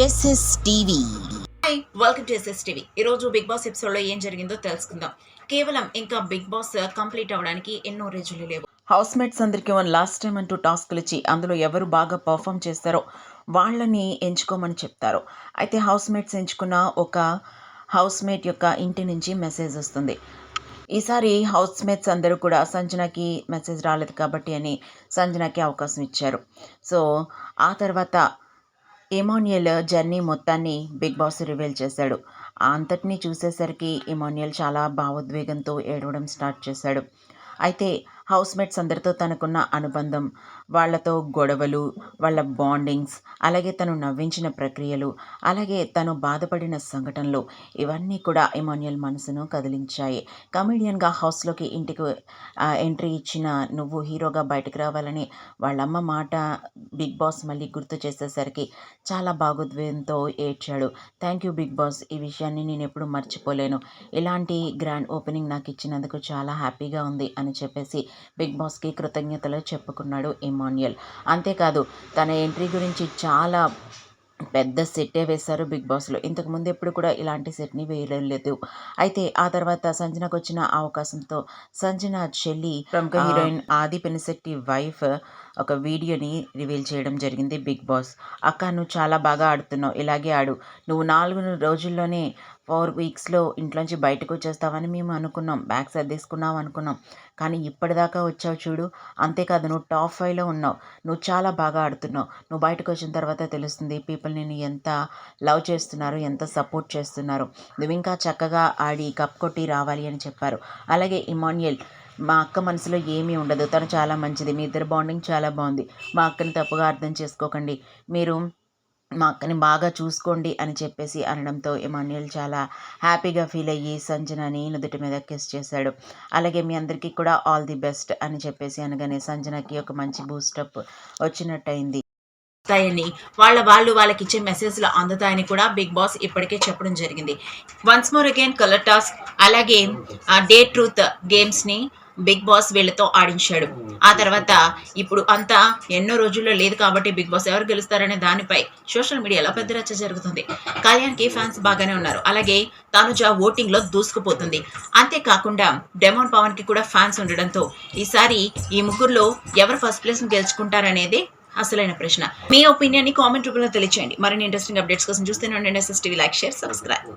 SS TV. Hi, welcome to SS TV. ఈరోజు Bigg Boss ఎపిసోడ్లో ఏం జరిగిందో తెలుసుకుందాం. కేవలం ఇంకా బిగ్ బాస్ కంప్లీట్ అవ్వడానికి ఎన్నో రోజులు లేవు. హౌస్ మేట్స్ అందరికీ లాస్ట్ టైం అంటూ టాస్క్లు ఇచ్చి అందులో ఎవరు బాగా పర్ఫామ్ చేస్తారో వాళ్ళని ఎంచుకోమని చెప్తారు. అయితే హౌస్ మేట్స్ ఎంచుకున్న ఒక హౌస్ మేట్ యొక్క ఇంటి నుంచి మెసేజ్ వస్తుంది. ఈసారి హౌస్ మేట్స్ అందరూ కూడా సంజనకి మెసేజ్ రాలేదు కాబట్టి అని సంజనకి అవకాశం ఇచ్చారు. సో ఆ తర్వాత ఇమాన్యుయల్ జర్నీ మొత్తాన్ని బిగ్ బాస్ రివీల్ చేశాడు. అంతటినీ చూసేసరికి ఇమాన్యుయల్ చాలా భావోద్వేగంతో ఏడవడం స్టార్ట్ చేశాడు. అయితే హౌస్మేట్స్ అందరితో తనకున్న అనుబంధం, వాళ్ళతో గొడవలు, వాళ్ళ బాండింగ్స్, అలాగే తను నవ్వించిన ప్రక్రియలు, అలాగే తను బాధపడిన సంఘటనలు ఇవన్నీ కూడా ఇమాన్యుయల్ మనసును కదిలించాయి. కమెడియన్గా హౌస్లోకి ఇంటికి ఎంట్రీ ఇచ్చిన నువ్వు హీరోగా బయటకు రావాలని వాళ్ళమ్మ మాట బిగ్ బాస్ మళ్ళీ గుర్తు చేసేసరికి చాలా భావోద్వేగంతో ఏడ్చాడు. థ్యాంక్ యూ బిగ్ బాస్, ఈ విషయాన్ని నేను ఎప్పుడు మర్చిపోలేను. ఇలాంటి గ్రాండ్ ఓపెనింగ్ నాకు ఇచ్చినందుకు చాలా హ్యాపీగా ఉంది అని చెప్పేసి బిగ్ బాస్కి కృతజ్ఞతలు చెప్పుకున్నాడు ఇమాన్యుయల్. అంతేకాదు తన ఎంట్రీ గురించి చాలా పెద్ద సెట్టే వేశారు బిగ్ బాస్లో. ఇంతకుముందు ఎప్పుడు కూడా ఇలాంటి సెట్ని వేయలేదు. అయితే ఆ తర్వాత సంజనకు వచ్చిన అవకాశంతో సంజన చెల్లి ప్రముఖ హీరోయిన్ ఆది పెనిశెట్టి వైఫ్ ఒక వీడియోని రివీల్ చేయడం జరిగింది బిగ్ బాస్. అక్క, నువ్వు చాలా బాగా ఆడుతున్నావు, ఇలాగే ఆడు. నువ్వు 4 రోజుల్లోనే 4 వీక్స్లో ఇంట్లోంచి బయటకు వచ్చేస్తావని మేము అనుకున్నాం, బ్యాగ్ సర్దేసుకున్నావు అనుకున్నాం, కానీ ఇప్పటిదాకా వచ్చావు చూడు. అంతేకాదు నువ్వు టాప్ 5లో ఉన్నావు. నువ్వు చాలా బాగా ఆడుతున్నావు. నువ్వు బయటకు వచ్చిన తర్వాత తెలుస్తుంది పీపుల్ నేను ఎంత లవ్ చేస్తున్నారు, ఎంత సపోర్ట్ చేస్తున్నారు. నువ్వు ఇంకా చక్కగా ఆడి కప్ కొట్టి రావాలి అని చెప్పారు. అలాగే ఇమాన్యుయల్, మా అక్క మనసులో ఏమీ ఉండదు, తను చాలా మంచిది, మీ ఇద్దరు బాండింగ్ చాలా బాగుంది, మా అక్కని తప్పుగా అర్థం చేసుకోకండి, మీరు మా అక్కని బాగా చూసుకోండి అని చెప్పేసి అనడంతో ఇమాన్యుయల్ చాలా హ్యాపీగా ఫీల్ అయ్యి సంజనని నుదుటి మీద కిస్ చేశాడు. అలాగే మీ అందరికీ కూడా ఆల్ ది బెస్ట్ అని చెప్పేసి అనగానే సంజనకి ఒక మంచి బూస్టప్ వచ్చినట్టయింది. వాళ్ళకి ఇచ్చే మెసేజ్లు అందుతాయని కూడా బిగ్ బాస్ ఇప్పటికే చెప్పడం జరిగింది. Once more again colour task అలాగే డే ట్రూత్ గేమ్స్ని బిగ్ బాస్ వీళ్ళతో ఆడించాడు. ఆ తర్వాత ఇప్పుడు అంతా ఎన్నో రోజుల్లో లేదు కాబట్టి బిగ్ బాస్ ఎవరు గెలుస్తారనే దానిపై సోషల్ మీడియాలో పెద్ద రచ్చ జరుగుతుంది. కళ్యాణ్కి ఫ్యాన్స్ బాగానే ఉన్నారు. అలాగే తనుజ ఓటింగ్లో దూసుకుపోతుంది. అంతేకాకుండా డెమోన్ పవన్కి కూడా ఫ్యాన్స్ ఉండడంతో ఈసారి ఈ ముగ్గురులో ఎవరు ఫస్ట్ ప్లేస్ని గెలుచుకుంటారనేది అసలైన ప్రశ్న. మీ ఒపీనియన్ని కామెంట్ రూపంలో తెలియచేయండి. మరిన్ని ఇంట్రెస్టింగ్ అప్డేట్స్ కోసం చూస్తూనే ఉండండి SS TV. Like, share, subscribe.